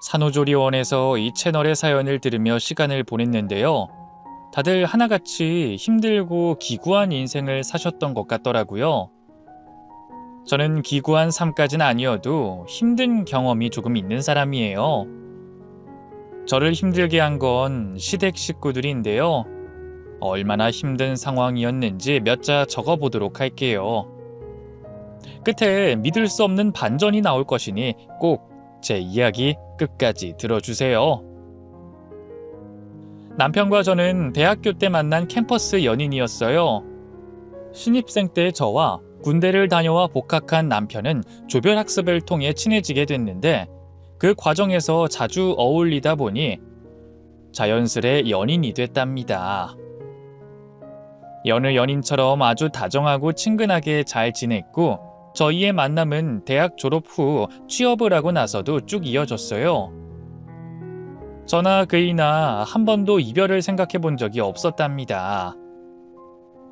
산후조리원에서 이 채널의 사연을 들으며 시간을 보냈는데요. 다들 하나같이 힘들고 기구한 인생을 사셨던 것 같더라고요. 저는 기구한 삶까지는 아니어도 힘든 경험이 조금 있는 사람이에요. 저를 힘들게 한 건 시댁 식구들인데요. 얼마나 힘든 상황이었는지 몇 자 적어보도록 할게요. 끝에 믿을 수 없는 반전이 나올 것이니 꼭 제 이야기 끝까지 들어주세요. 남편과 저는 대학교 때 만난 캠퍼스 연인이었어요. 신입생 때 저와 군대를 다녀와 복학한 남편은 조별학습을 통해 친해지게 됐는데 그 과정에서 자주 어울리다 보니 자연스레 연인이 됐답니다. 여느 연인처럼 아주 다정하고 친근하게 잘 지냈고 저희의 만남은 대학 졸업 후 취업을 하고 나서도 쭉 이어졌어요. 저나 그이나 한 번도 이별을 생각해 본 적이 없었답니다.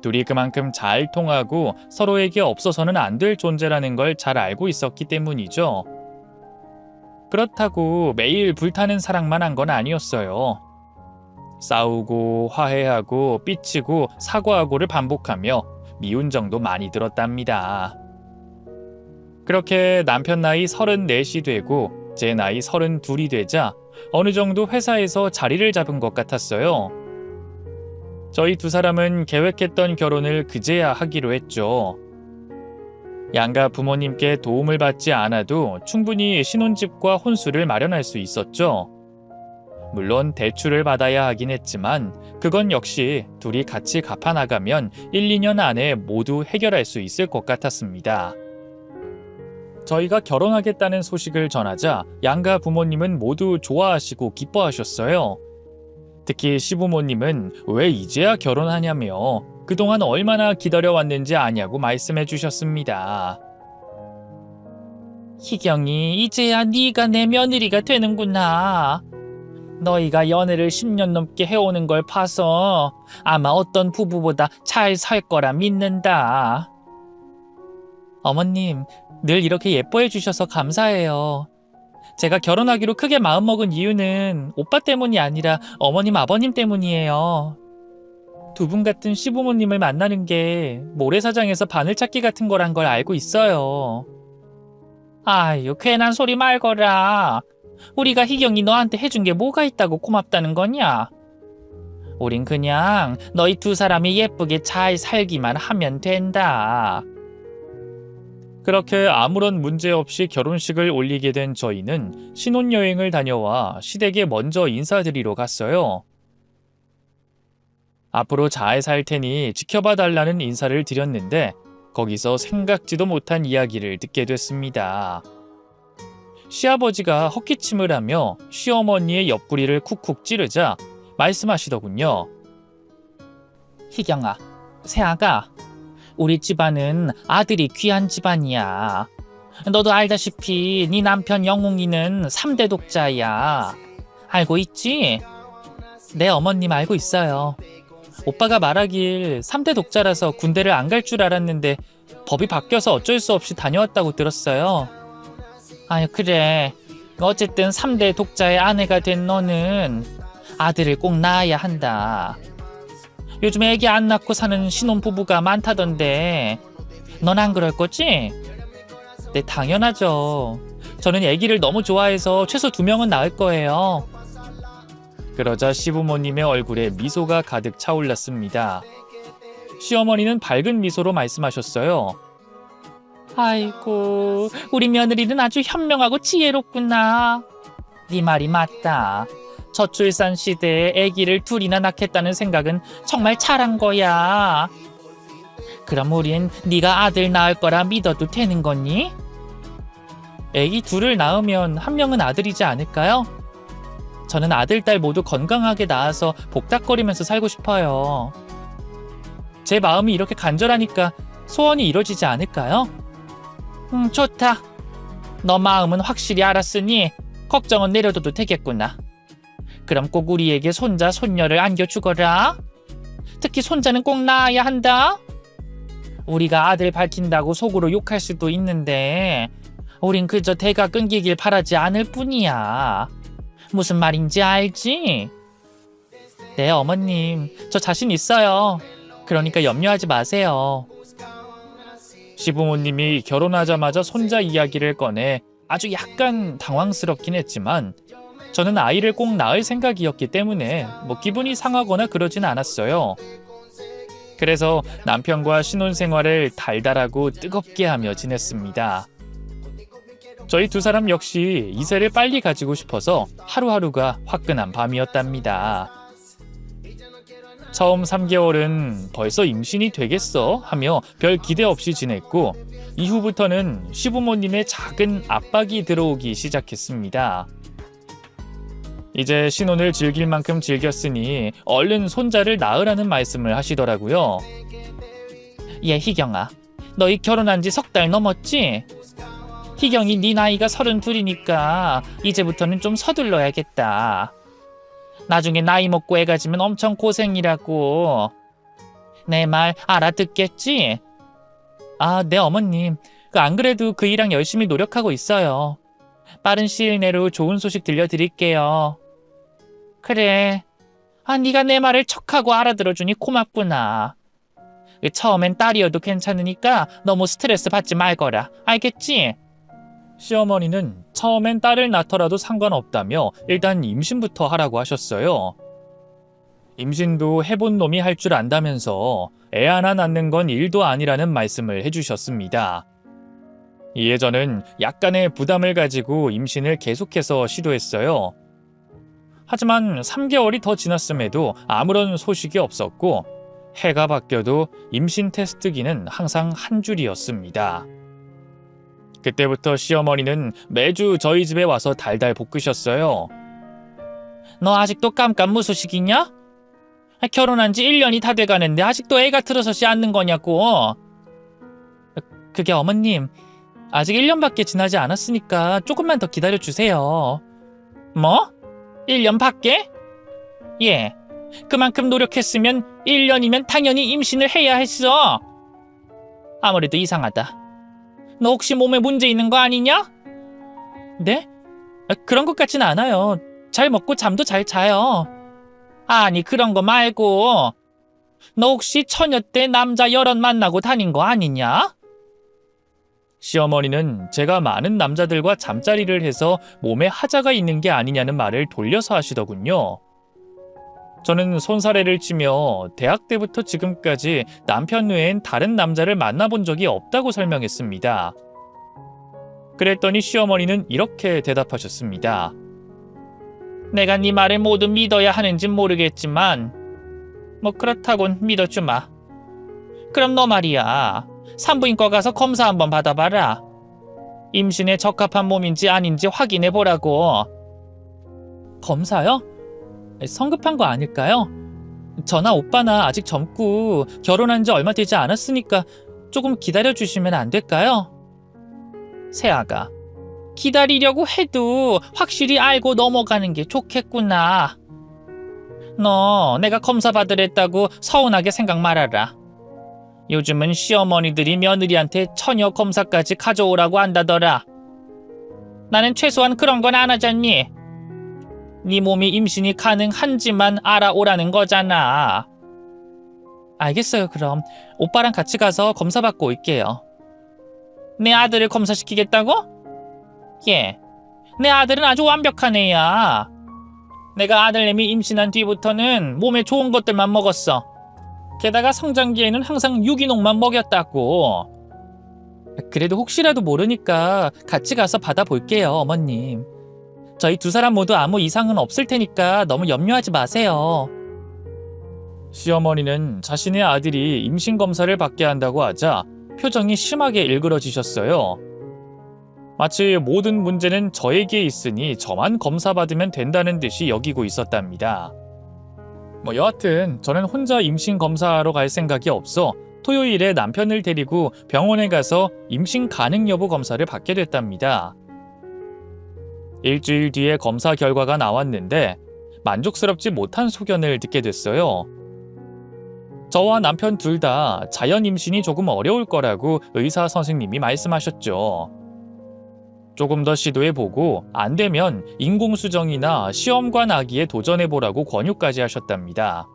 둘이 그만큼 잘 통하고 서로에게 없어서는 안 될 존재라는 걸 잘 알고 있었기 때문이죠. 그렇다고 매일 불타는 사랑만 한 건 아니었어요. 싸우고 화해하고 삐치고 사과하고를 반복하며 미운 정도 많이 들었답니다. 그렇게 남편 나이 34이 되고 제 나이 32이 되자 어느 정도 회사에서 자리를 잡은 것 같았어요. 저희 두 사람은 계획했던 결혼을 그제야 하기로 했죠. 양가 부모님께 도움을 받지 않아도 충분히 신혼집과 혼수를 마련할 수 있었죠. 물론 대출을 받아야 하긴 했지만 그건 역시 둘이 같이 갚아나가면 1, 2년 안에 모두 해결할 수 있을 것 같았습니다. 저희가 결혼하겠다는 소식을 전하자 양가 부모님은 모두 좋아하시고 기뻐하셨어요. 특히 시부모님은 왜 이제야 결혼하냐며 그동안 얼마나 기다려왔는지 아냐고 말씀해 주셨습니다. 희경이 이제야 네가 내 며느리가 되는구나. 너희가 연애를 10년 넘게 해오는 걸 봐서 아마 어떤 부부보다 잘 살 거라 믿는다. 어머님, 늘 이렇게 예뻐해 주셔서 감사해요. 제가 결혼하기로 크게 마음먹은 이유는 오빠 때문이 아니라 어머님, 아버님 때문이에요. 두 분 같은 시부모님을 만나는 게 모래사장에서 바늘찾기 같은 거란 걸 알고 있어요. 아유, 괜한 소리 말거라. 우리가 희경이 너한테 해준 게 뭐가 있다고 고맙다는 거냐? 우린 그냥 너희 두 사람이 예쁘게 잘 살기만 하면 된다. 그렇게 아무런 문제 없이 결혼식을 올리게 된 저희는 신혼여행을 다녀와 시댁에 먼저 인사드리러 갔어요. 앞으로 잘 살 테니 지켜봐 달라는 인사를 드렸는데 거기서 생각지도 못한 이야기를 듣게 됐습니다. 시아버지가 헛기침을 하며 시어머니의 옆구리를 쿡쿡 찌르자 말씀하시더군요. 희경아, 새아가, 우리 집안은 아들이 귀한 집안이야. 너도 알다시피 네 남편 영웅이는 3대 독자야. 알고 있지? 내 어머님 알고 있어요. 오빠가 말하길 3대 독자라서 군대를 안 갈 줄 알았는데 법이 바뀌어서 어쩔 수 없이 다녀왔다고 들었어요. 아유, 그래. 어쨌든 3대 독자의 아내가 된 너는 아들을 꼭 낳아야 한다. 요즘 애기 안 낳고 사는 신혼부부가 많다던데 넌 안 그럴 거지? 네, 당연하죠. 저는 애기를 너무 좋아해서 최소 2명은 낳을 거예요. 그러자 시부모님의 얼굴에 미소가 가득 차올랐습니다. 시어머니는 밝은 미소로 말씀하셨어요. 아이고, 우리 며느리는 아주 현명하고 지혜롭구나. 네 말이 맞다. 저출산 시대에 아기를 둘이나 낳겠다는 생각은 정말 잘한 거야. 그럼 우린 네가 아들 낳을 거라 믿어도 되는 거니? 아기 둘을 낳으면 한 명은 아들이지 않을까요? 저는 아들, 딸 모두 건강하게 낳아서 복닥거리면서 살고 싶어요. 제 마음이 이렇게 간절하니까 소원이 이루어지지 않을까요? 좋다. 너 마음은 확실히 알았으니 걱정은 내려둬도 되겠구나. 그럼 꼭 우리에게 손자, 손녀를 안겨주거라. 특히 손자는 꼭 낳아야 한다. 우리가 아들 밝힌다고 속으로 욕할 수도 있는데 우린 그저 대가 끊기길 바라지 않을 뿐이야. 무슨 말인지 알지? 네, 어머님. 저 자신 있어요. 그러니까 염려하지 마세요. 시부모님이 결혼하자마자 손자 이야기를 꺼내 아주 약간 당황스럽긴 했지만 저는 아이를 꼭 낳을 생각이었기 때문에 기분이 상하거나 그러진 않았어요. 그래서 남편과 신혼생활을 달달하고 뜨겁게 하며 지냈습니다. 저희 두 사람 역시 이세를 빨리 가지고 싶어서 하루하루가 화끈한 밤이었답니다. 처음 3개월은 벌써 임신이 되겠어 하며 별 기대 없이 지냈고 이후부터는 시부모님의 작은 압박이 들어오기 시작했습니다. 이제 신혼을 즐길 만큼 즐겼으니 얼른 손자를 낳으라는 말씀을 하시더라고요. 예, 희경아. 너희 결혼한 지 3달 넘었지? 희경이 네 나이가 32이니까 이제부터는 좀 서둘러야겠다. 나중에 나이 먹고 애 가지면 엄청 고생이라고. 내 말 알아듣겠지? 아, 네, 어머님. 안 그래도 그 일랑 열심히 노력하고 있어요. 빠른 시일 내로 좋은 소식 들려드릴게요. 그래. 네가 내 말을 척하고 알아들어주니 고맙구나. 처음엔 딸이어도 괜찮으니까 너무 스트레스 받지 말거라. 알겠지? 시어머니는 처음엔 딸을 낳더라도 상관없다며 일단 임신부터 하라고 하셨어요. 임신도 해본 놈이 할 줄 안다면서 애 하나 낳는 건 일도 아니라는 말씀을 해주셨습니다. 이에 저는 약간의 부담을 가지고 임신을 계속해서 시도했어요. 하지만 3개월이 더 지났음에도 아무런 소식이 없었고 해가 바뀌어도 임신 테스트기는 항상 한 줄이었습니다. 그때부터 시어머니는 매주 저희 집에 와서 달달 볶으셨어요. 너 아직도 깜깜무소식이냐? 결혼한 지 1년이 다 돼가는데 아직도 애가 들어서지 않는 거냐고. 그게 어머님, 아직 1년밖에 지나지 않았으니까 조금만 더 기다려주세요. 뭐? 1년 밖에? 예, 그만큼 노력했으면 1년이면 당연히 임신을 해야 했어. 아무래도 이상하다. 너 혹시 몸에 문제 있는 거 아니냐? 네? 그런 것 같진 않아요. 잘 먹고 잠도 잘 자요. 아니, 그런 거 말고 너 혹시 처녀 때 남자 여럿 만나고 다닌 거 아니냐? 시어머니는 제가 많은 남자들과 잠자리를 해서 몸에 하자가 있는 게 아니냐는 말을 돌려서 하시더군요. 저는 손사래를 치며 대학 때부터 지금까지 남편 외엔 다른 남자를 만나본 적이 없다고 설명했습니다. 그랬더니 시어머니는 이렇게 대답하셨습니다. 내가 네 말을 모두 믿어야 하는진 모르겠지만 그렇다곤 믿어주마. 그럼 너 말이야, 산부인과 가서 검사 한번 받아봐라. 임신에 적합한 몸인지 아닌지 확인해보라고. 검사요? 성급한 거 아닐까요? 저나 오빠나 아직 젊고 결혼한 지 얼마 되지 않았으니까 조금 기다려주시면 안 될까요? 세아가, 기다리려고 해도 확실히 알고 넘어가는 게 좋겠구나. 너 내가 검사 받으랬다고 서운하게 생각 말아라. 요즘은 시어머니들이 며느리한테 처녀 검사까지 가져오라고 한다더라. 나는 최소한 그런 건 안 하잖니. 네 몸이 임신이 가능한지만 알아오라는 거잖아. 알겠어요. 그럼 오빠랑 같이 가서 검사 받고 올게요. 내 아들을 검사시키겠다고? 예, 내 아들은 아주 완벽한 애야. 내가 아들내미 임신한 뒤부터는 몸에 좋은 것들만 먹었어. 게다가 성장기에는 항상 유기농만 먹였다고. 그래도 혹시라도 모르니까 같이 가서 받아볼게요, 어머님. 저희 두 사람 모두 아무 이상은 없을 테니까 너무 염려하지 마세요. 시어머니는 자신의 아들이 임신검사를 받게 한다고 하자 표정이 심하게 일그러지셨어요. 마치 모든 문제는 저에게 있으니 저만 검사받으면 된다는 듯이 여기고 있었답니다. 여하튼 저는 혼자 임신검사하러 갈 생각이 없어 토요일에 남편을 데리고 병원에 가서 임신 가능 여부 검사를 받게 됐답니다. 일주일 뒤에 검사 결과가 나왔는데 만족스럽지 못한 소견을 듣게 됐어요. 저와 남편 둘 다 자연 임신이 조금 어려울 거라고 의사 선생님이 말씀하셨죠. 조금 더 시도해보고 안 되면 인공수정이나 시험관 아기에 도전해보라고 권유까지 하셨답니다.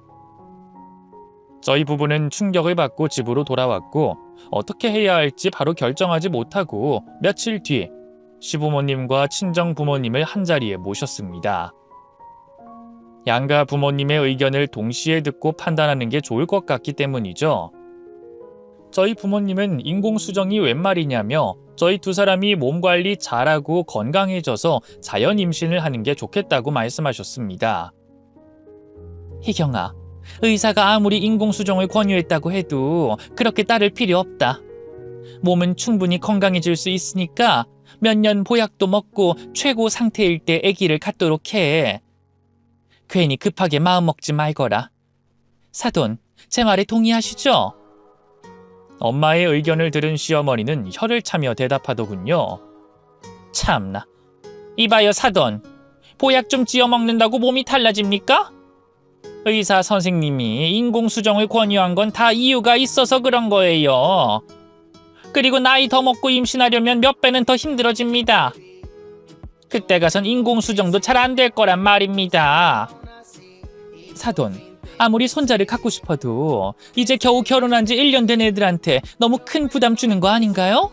저희 부부는 충격을 받고 집으로 돌아왔고 어떻게 해야 할지 바로 결정하지 못하고 며칠 뒤 시부모님과 친정 부모님을 한자리에 모셨습니다. 양가 부모님의 의견을 동시에 듣고 판단하는 게 좋을 것 같기 때문이죠. 저희 부모님은 인공수정이 웬 말이냐며 저희 두 사람이 몸 관리 잘하고 건강해져서 자연 임신을 하는 게 좋겠다고 말씀하셨습니다. 희경아, 의사가 아무리 인공수정을 권유했다고 해도 그렇게 따를 필요 없다. 몸은 충분히 건강해질 수 있으니까 몇 년 보약도 먹고 최고 상태일 때 아기를 갖도록 해. 괜히 급하게 마음 먹지 말거라. 사돈, 제 말에 동의하시죠? 엄마의 의견을 들은 시어머니는 혀를 차며 대답하더군요. 참나. 이봐요 사돈. 보약 좀 찌어 먹는다고 몸이 달라집니까? 의사 선생님이 인공수정을 권유한 건 다 이유가 있어서 그런 거예요. 그리고 나이 더 먹고 임신하려면 몇 배는 더 힘들어집니다. 그때 가선 인공수정도 잘 안 될 거란 말입니다. 사돈, 아무리 손자를 갖고 싶어도 이제 겨우 결혼한 지 1년 된 애들한테 너무 큰 부담 주는 거 아닌가요?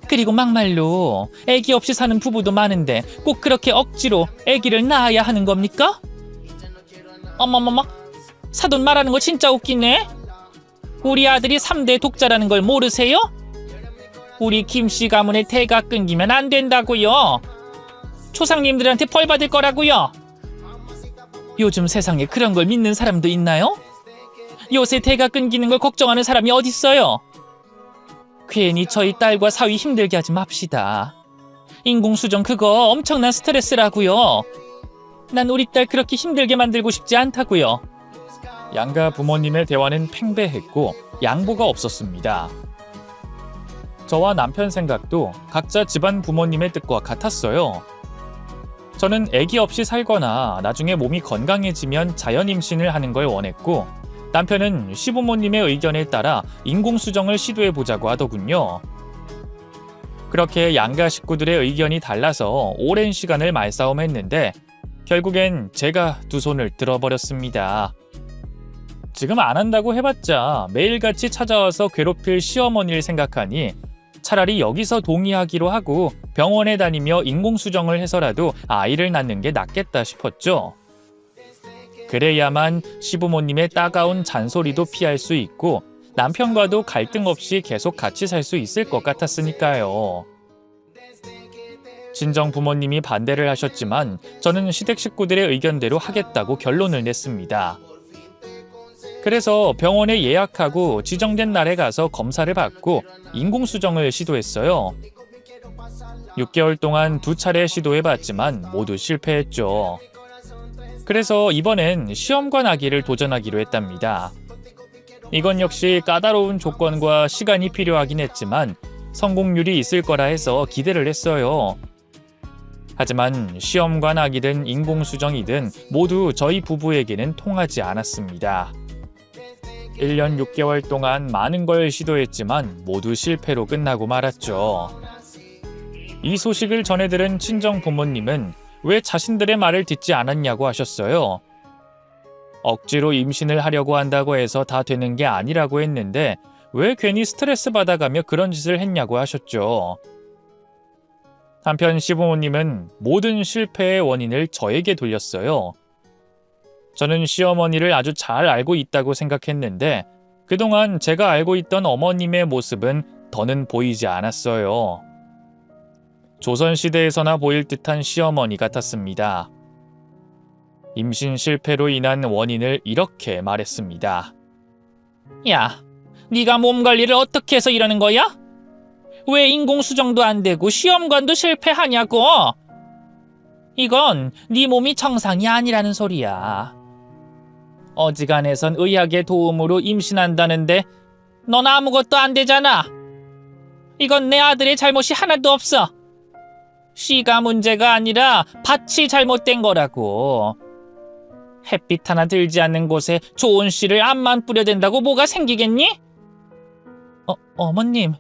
그리고 막말로 애기 없이 사는 부부도 많은데 꼭 그렇게 억지로 애기를 낳아야 하는 겁니까? 어머머머, 사돈 말하는 거 진짜 웃기네. 우리 아들이 3대 독자라는 걸 모르세요? 우리 김씨 가문의 대가 끊기면 안 된다고요. 조상님들한테 벌 받을 거라고요. 요즘 세상에 그런 걸 믿는 사람도 있나요? 요새 대가 끊기는 걸 걱정하는 사람이 어딨어요? 괜히 저희 딸과 사위 힘들게 하지 맙시다. 인공수정 그거 엄청난 스트레스라고요. 난 우리 딸 그렇게 힘들게 만들고 싶지 않다고요. 양가 부모님의 대화는 팽배했고 양보가 없었습니다. 저와 남편 생각도 각자 집안 부모님의 뜻과 같았어요. 저는 아기 없이 살거나 나중에 몸이 건강해지면 자연 임신을 하는 걸 원했고 남편은 시부모님의 의견에 따라 인공수정을 시도해보자고 하더군요. 그렇게 양가 식구들의 의견이 달라서 오랜 시간을 말싸움했는데 결국엔 제가 두 손을 들어버렸습니다. 지금 안 한다고 해봤자 매일같이 찾아와서 괴롭힐 시어머니를 생각하니 차라리 여기서 동의하기로 하고 병원에 다니며 인공수정을 해서라도 아이를 낳는 게 낫겠다 싶었죠. 그래야만 시부모님의 따가운 잔소리도 피할 수 있고 남편과도 갈등 없이 계속 같이 살 수 있을 것 같았으니까요. 친정 부모님이 반대를 하셨지만 저는 시댁 식구들의 의견대로 하겠다고 결론을 냈습니다. 그래서 병원에 예약하고 지정된 날에 가서 검사를 받고 인공수정을 시도했어요. 6개월 동안 2차례 시도해봤지만 모두 실패했죠. 그래서 이번엔 시험관 아기를 도전하기로 했답니다. 이건 역시 까다로운 조건과 시간이 필요하긴 했지만 성공률이 있을 거라 해서 기대를 했어요. 하지만 시험관 아기든 인공수정이든 모두 저희 부부에게는 통하지 않았습니다. 1년 6개월 동안 많은 걸 시도했지만 모두 실패로 끝나고 말았죠. 이 소식을 전해들은 친정 부모님은 왜 자신들의 말을 듣지 않았냐고 하셨어요. 억지로 임신을 하려고 한다고 해서 다 되는 게 아니라고 했는데 왜 괜히 스트레스 받아가며 그런 짓을 했냐고 하셨죠. 한편 시부모님은 모든 실패의 원인을 저에게 돌렸어요. 저는 시어머니를 아주 잘 알고 있다고 생각했는데 그동안 제가 알고 있던 어머님의 모습은 더는 보이지 않았어요. 조선시대에서나 보일 듯한 시어머니 같았습니다. 임신 실패로 인한 원인을 이렇게 말했습니다. 야, 네가 몸 관리를 어떻게 해서 이러는 거야? 왜 인공수정도 안 되고 시험관도 실패하냐고? 이건 네 몸이 정상이 아니라는 소리야. 어지간해선 의학의 도움으로 임신한다는데 넌 아무것도 안 되잖아. 이건 내 아들의 잘못이 하나도 없어. 씨가 문제가 아니라 밭이 잘못된 거라고. 햇빛 하나 들지 않는 곳에 좋은 씨를 암만 뿌려댄다고 뭐가 생기겠니? 어머님,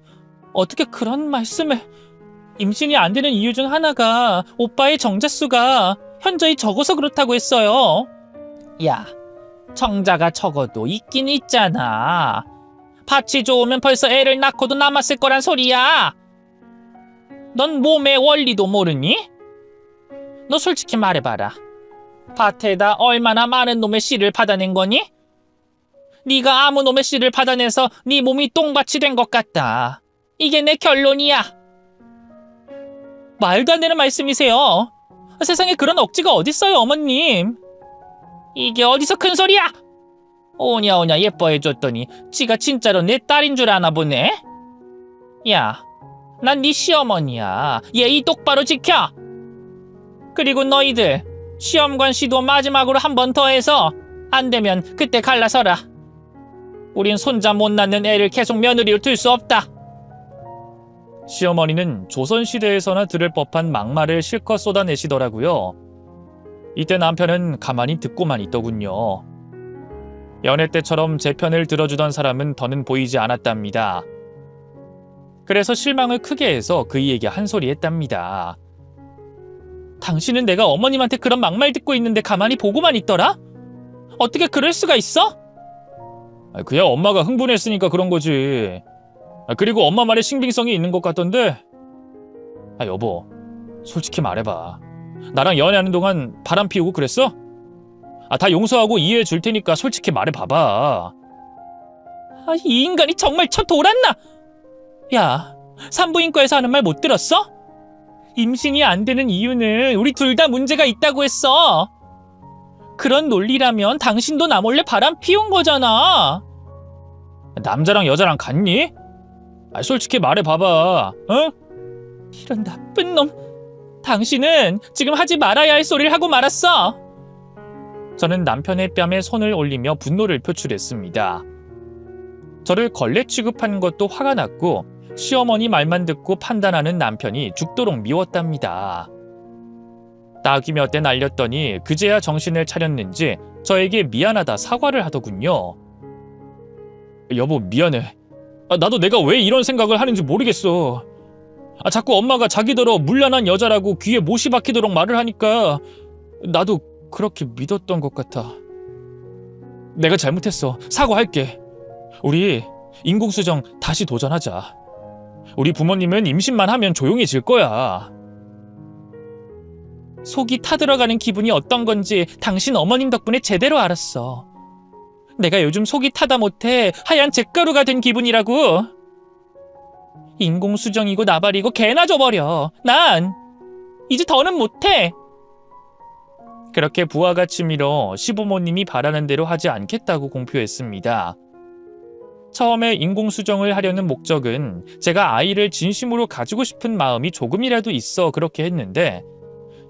어떻게 그런 말씀을... 임신이 안 되는 이유 중 하나가 오빠의 정자수가 현저히 적어서 그렇다고 했어요. 야, 정자가 적어도 있긴 있잖아. 밭이 좋으면 벌써 애를 낳고도 남았을 거란 소리야. 넌 몸의 원리도 모르니? 너 솔직히 말해봐라. 밭에다 얼마나 많은 놈의 씨를 받아낸 거니? 네가 아무 놈의 씨를 받아내서 네 몸이 똥밭이 된 것 같다. 이게 내 결론이야. 말도 안 되는 말씀이세요. 세상에 그런 억지가 어딨어요, 어머님. 이게 어디서 큰 소리야? 오냐 예뻐해줬더니 지가 진짜로 내 딸인 줄 아나 보네. 야, 난 네 시어머니야. 예의 똑바로 지켜. 그리고 너희들 시험관 시도 마지막으로 한 번 더 해서 안 되면 그때 갈라서라. 우린 손자 못 낳는 애를 계속 며느리로 둘 수 없다. 시어머니는 조선시대에서나 들을 법한 막말을 실컷 쏟아내시더라고요. 이때 남편은 가만히 듣고만 있더군요. 연애 때처럼 제 편을 들어주던 사람은 더는 보이지 않았답니다. 그래서 실망을 크게 해서 그이에게 한 소리 했답니다. 당신은 내가 어머님한테 그런 막말 듣고 있는데 가만히 보고만 있더라? 어떻게 그럴 수가 있어? 그야 엄마가 흥분했으니까 그런 거지. 그리고 엄마 말에 신빙성이 있는 것 같던데. 여보, 솔직히 말해봐. 나랑 연애하는 동안 바람 피우고 그랬어? 다 용서하고 이해해 줄 테니까 솔직히 말해봐봐. 이 인간이 정말 쳐 돌았나? 야, 산부인과에서 하는 말 못 들었어? 임신이 안 되는 이유는 우리 둘 다 문제가 있다고 했어. 그런 논리라면 당신도 나 몰래 바람 피운 거잖아. 남자랑 여자랑 같니? 솔직히 말해봐봐. 어? 이런 나쁜 놈. 당신은 지금 하지 말아야 할 소리를 하고 말았어. 저는 남편의 뺨에 손을 올리며 분노를 표출했습니다. 저를 걸레 취급한 것도 화가 났고 시어머니 말만 듣고 판단하는 남편이 죽도록 미웠답니다. 낙이 몇 대 날렸더니 그제야 정신을 차렸는지 저에게 미안하다 사과를 하더군요. 여보, 미안해. 나도 내가 왜 이런 생각을 하는지 모르겠어. 자꾸 엄마가 자기더러 물란한 여자라고 귀에 못이 박히도록 말을 하니까 나도 그렇게 믿었던 것 같아. 내가 잘못했어. 사과할게. 우리 인공수정 다시 도전하자. 우리 부모님은 임신만 하면 조용해질 거야. 속이 타들어가는 기분이 어떤 건지 당신 어머님 덕분에 제대로 알았어. 내가 요즘 속이 타다 못해 하얀 잿가루가 된 기분이라고. 인공수정이고 나발이고 개나 줘버려. 난 이제 더는 못해. 그렇게 부하가 치밀어 시부모님이 바라는 대로 하지 않겠다고 공표했습니다. 처음에 인공수정을 하려는 목적은 제가 아이를 진심으로 가지고 싶은 마음이 조금이라도 있어 그렇게 했는데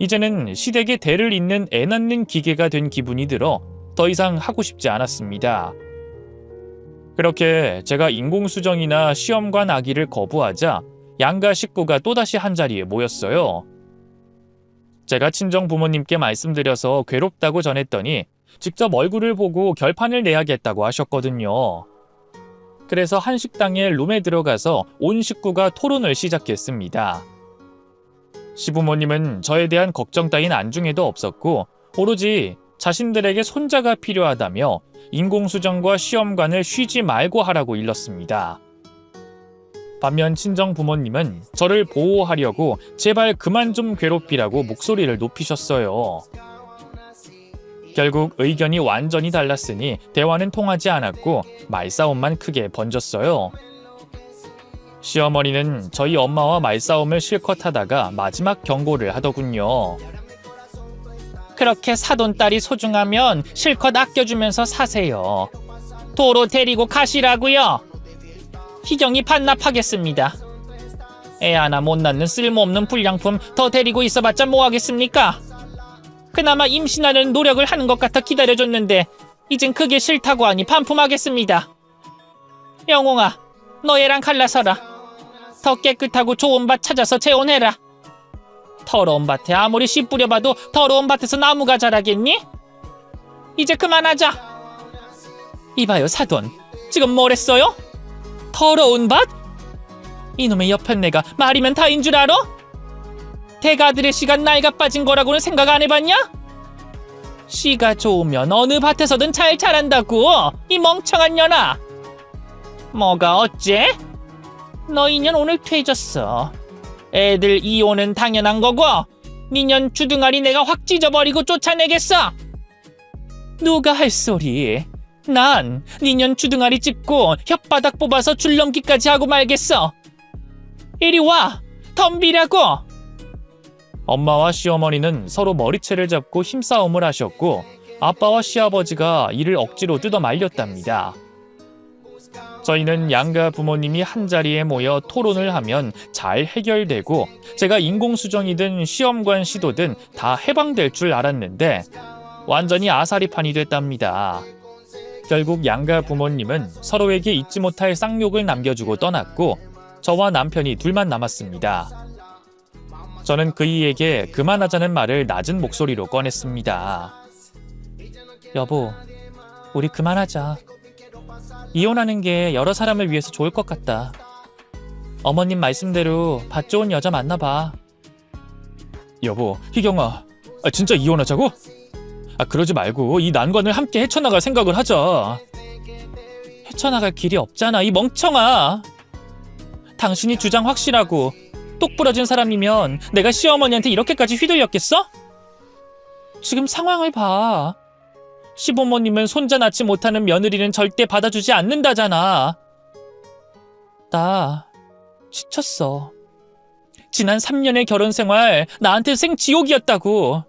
이제는 시댁의 대를 잇는 애 낳는 기계가 된 기분이 들어 더 이상 하고 싶지 않았습니다. 그렇게 제가 인공수정이나 시험관 아기를 거부하자 양가 식구가 또다시 한자리에 모였어요. 제가 친정 부모님께 말씀드려서 괴롭다고 전했더니 직접 얼굴을 보고 결판을 내야겠다고 하셨거든요. 그래서 한식당의 룸에 들어가서 온 식구가 토론을 시작했습니다. 시부모님은 저에 대한 걱정 따윈 안중에도 없었고 오로지 자신들에게 손자가 필요하다며 인공수정과 시험관을 쉬지 말고 하라고 일렀습니다. 반면 친정 부모님은 저를 보호하려고 제발 그만 좀 괴롭히라고 목소리를 높이셨어요. 결국 의견이 완전히 달랐으니 대화는 통하지 않았고 말싸움만 크게 번졌어요. 시어머니는 저희 엄마와 말싸움을 실컷 하다가 마지막 경고를 하더군요. 그렇게 사돈 딸이 소중하면 실컷 아껴주면서 사세요. 도로 데리고 가시라고요. 희경이 반납하겠습니다. 애 하나 못 낳는 쓸모없는 불량품 더 데리고 있어봤자 뭐하겠습니까? 그나마 임신하려는 노력을 하는 것 같아 기다려줬는데 이젠 그게 싫다고 하니 반품하겠습니다. 영웅아, 너 얘랑 갈라서라. 더 깨끗하고 좋은 밭 찾아서 재혼해라. 더러운 밭에 아무리 씨 뿌려봐도 더러운 밭에서 나무가 자라겠니? 이제 그만하자. 이봐요 사돈, 지금 뭐랬어요? 더러운 밭? 이놈의 여편네가 말이면 다인 줄 알아? 대가들의 씨가 낡아 빠진 거라고는 생각 안 해봤냐? 씨가 좋으면 어느 밭에서든 잘 자란다고, 이 멍청한 년아. 뭐가 어째? 너 이년 오늘 퇴졌어. 애들 이혼은 당연한 거고, 니년 주둥아리 내가 확 찢어버리고 쫓아내겠어. 누가 할 소리? 난 니년 주둥아리 찢고 혓바닥 뽑아서 줄넘기까지 하고 말겠어. 이리 와, 덤비라고. 엄마와 시어머니는 서로 머리채를 잡고 힘싸움을 하셨고, 아빠와 시아버지가 이를 억지로 뜯어 말렸답니다. 저희는 양가 부모님이 한자리에 모여 토론을 하면 잘 해결되고, 제가 인공수정이든 시험관 시도든 다 해방될 줄 알았는데 완전히 아사리판이 됐답니다. 결국 양가 부모님은 서로에게 잊지 못할 쌍욕을 남겨주고 떠났고, 저와 남편이 둘만 남았습니다. 저는 그이에게 그만하자는 말을 낮은 목소리로 꺼냈습니다. 여보, 우리 그만하자. 이혼하는 게 여러 사람을 위해서 좋을 것 같다. 어머님 말씀대로 밭 좋은 여자 만나봐. 여보, 희경아, 진짜 이혼하자고? 그러지 말고 이 난관을 함께 헤쳐나갈 생각을 하자. 헤쳐나갈 길이 없잖아, 이 멍청아. 당신이 주장 확실하고 똑 부러진 사람이면 내가 시어머니한테 이렇게까지 휘둘렸겠어? 지금 상황을 봐. 시부모님은 손자 낳지 못하는 며느리는 절대 받아주지 않는다잖아. 나 지쳤어. 지난 3년의 결혼 생활 나한테 생지옥이었다고.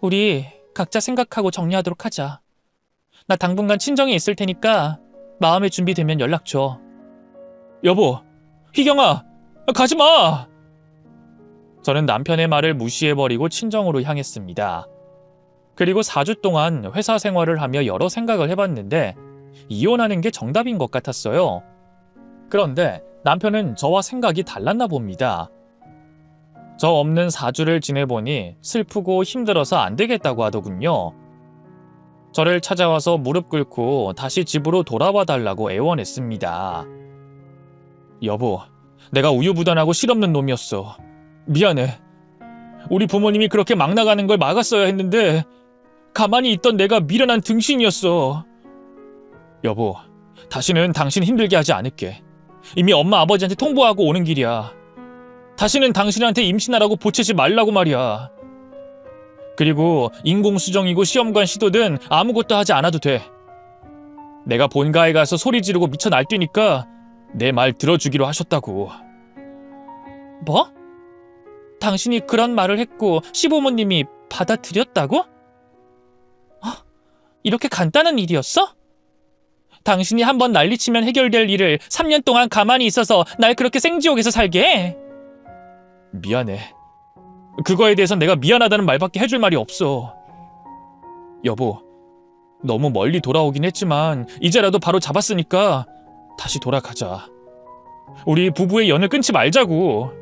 우리 각자 생각하고 정리하도록 하자. 나 당분간 친정에 있을 테니까 마음의 준비되면 연락 줘. 여보, 희경아, 가지마! 저는 남편의 말을 무시해버리고 친정으로 향했습니다. 그리고 4주 동안 회사 생활을 하며 여러 생각을 해봤는데 이혼하는 게 정답인 것 같았어요. 그런데 남편은 저와 생각이 달랐나 봅니다. 저 없는 4주를 지내보니 슬프고 힘들어서 안 되겠다고 하더군요. 저를 찾아와서 무릎 꿇고 다시 집으로 돌아와 달라고 애원했습니다. 여보, 내가 우유부단하고 실없는 놈이었어. 미안해. 우리 부모님이 그렇게 막 나가는 걸 막았어야 했는데 가만히 있던 내가 미련한 등신이었어. 여보, 다시는 당신 힘들게 하지 않을게. 이미 엄마 아버지한테 통보하고 오는 길이야. 다시는 당신한테 임신하라고 보채지 말라고 말이야. 그리고 인공수정이고 시험관 시도든 아무것도 하지 않아도 돼. 내가 본가에 가서 소리 지르고 미쳐 날뛰니까 내 말 들어주기로 하셨다고. 뭐? 당신이 그런 말을 했고 시부모님이 받아들였다고? 이렇게 간단한 일이었어? 당신이 한번 난리치면 해결될 일을 3년 동안 가만히 있어서 날 그렇게 생지옥에서 살게 해? 미안해. 그거에 대해선 내가 미안하다는 말밖에 해줄 말이 없어. 여보, 너무 멀리 돌아오긴 했지만 이제라도 바로 잡았으니까 다시 돌아가자. 우리 부부의 연을 끊지 말자고.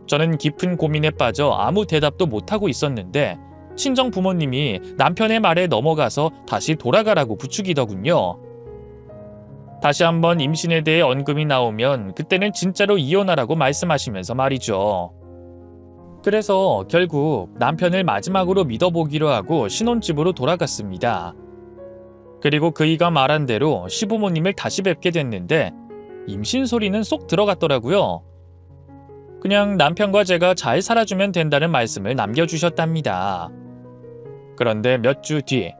저는 깊은 고민에 빠져 아무 대답도 못하고 있었는데 친정 부모님이 남편의 말에 넘어가서 다시 돌아가라고 부추기더군요. 다시 한번 임신에 대해 언급이 나오면 그때는 진짜로 이혼하라고 말씀하시면서 말이죠. 그래서 결국 남편을 마지막으로 믿어보기로 하고 신혼집으로 돌아갔습니다. 그리고 그이가 말한 대로 시부모님을 다시 뵙게 됐는데 임신 소리는 쏙 들어갔더라고요. 그냥 남편과 제가 잘 살아주면 된다는 말씀을 남겨주셨답니다. 그런데 몇 주 뒤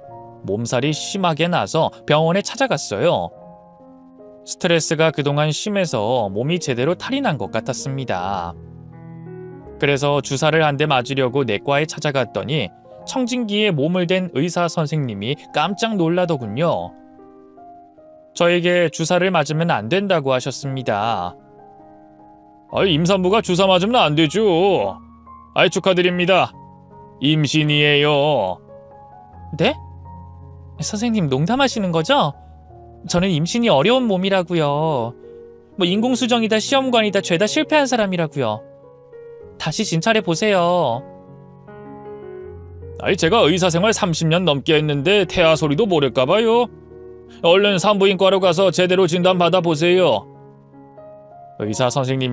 몸살이 심하게 나서 병원에 찾아갔어요. 스트레스가 그동안 심해서 몸이 제대로 탈이 난 것 같았습니다. 그래서 주사를 한 대 맞으려고 내과에 찾아갔더니 청진기에 몸을 댄 의사 선생님이 깜짝 놀라더군요. 저에게 주사를 맞으면 안 된다고 하셨습니다. 임산부가 주사 맞으면 안 되죠. 축하드립니다. 임신이에요. 네? 선생님 농담하시는 거죠? 저는 임신이 어려운 몸이라고요. 인공수정이다 시험관이다 죄다 실패한 사람이라고요. 다시 진찰해 보세요. 제가 의사 생활 30년 넘게 했는데 태아 소리도 모를까봐요. 얼른 산부인과로 가서 제대로 진단 받아보세요. 의사 선생님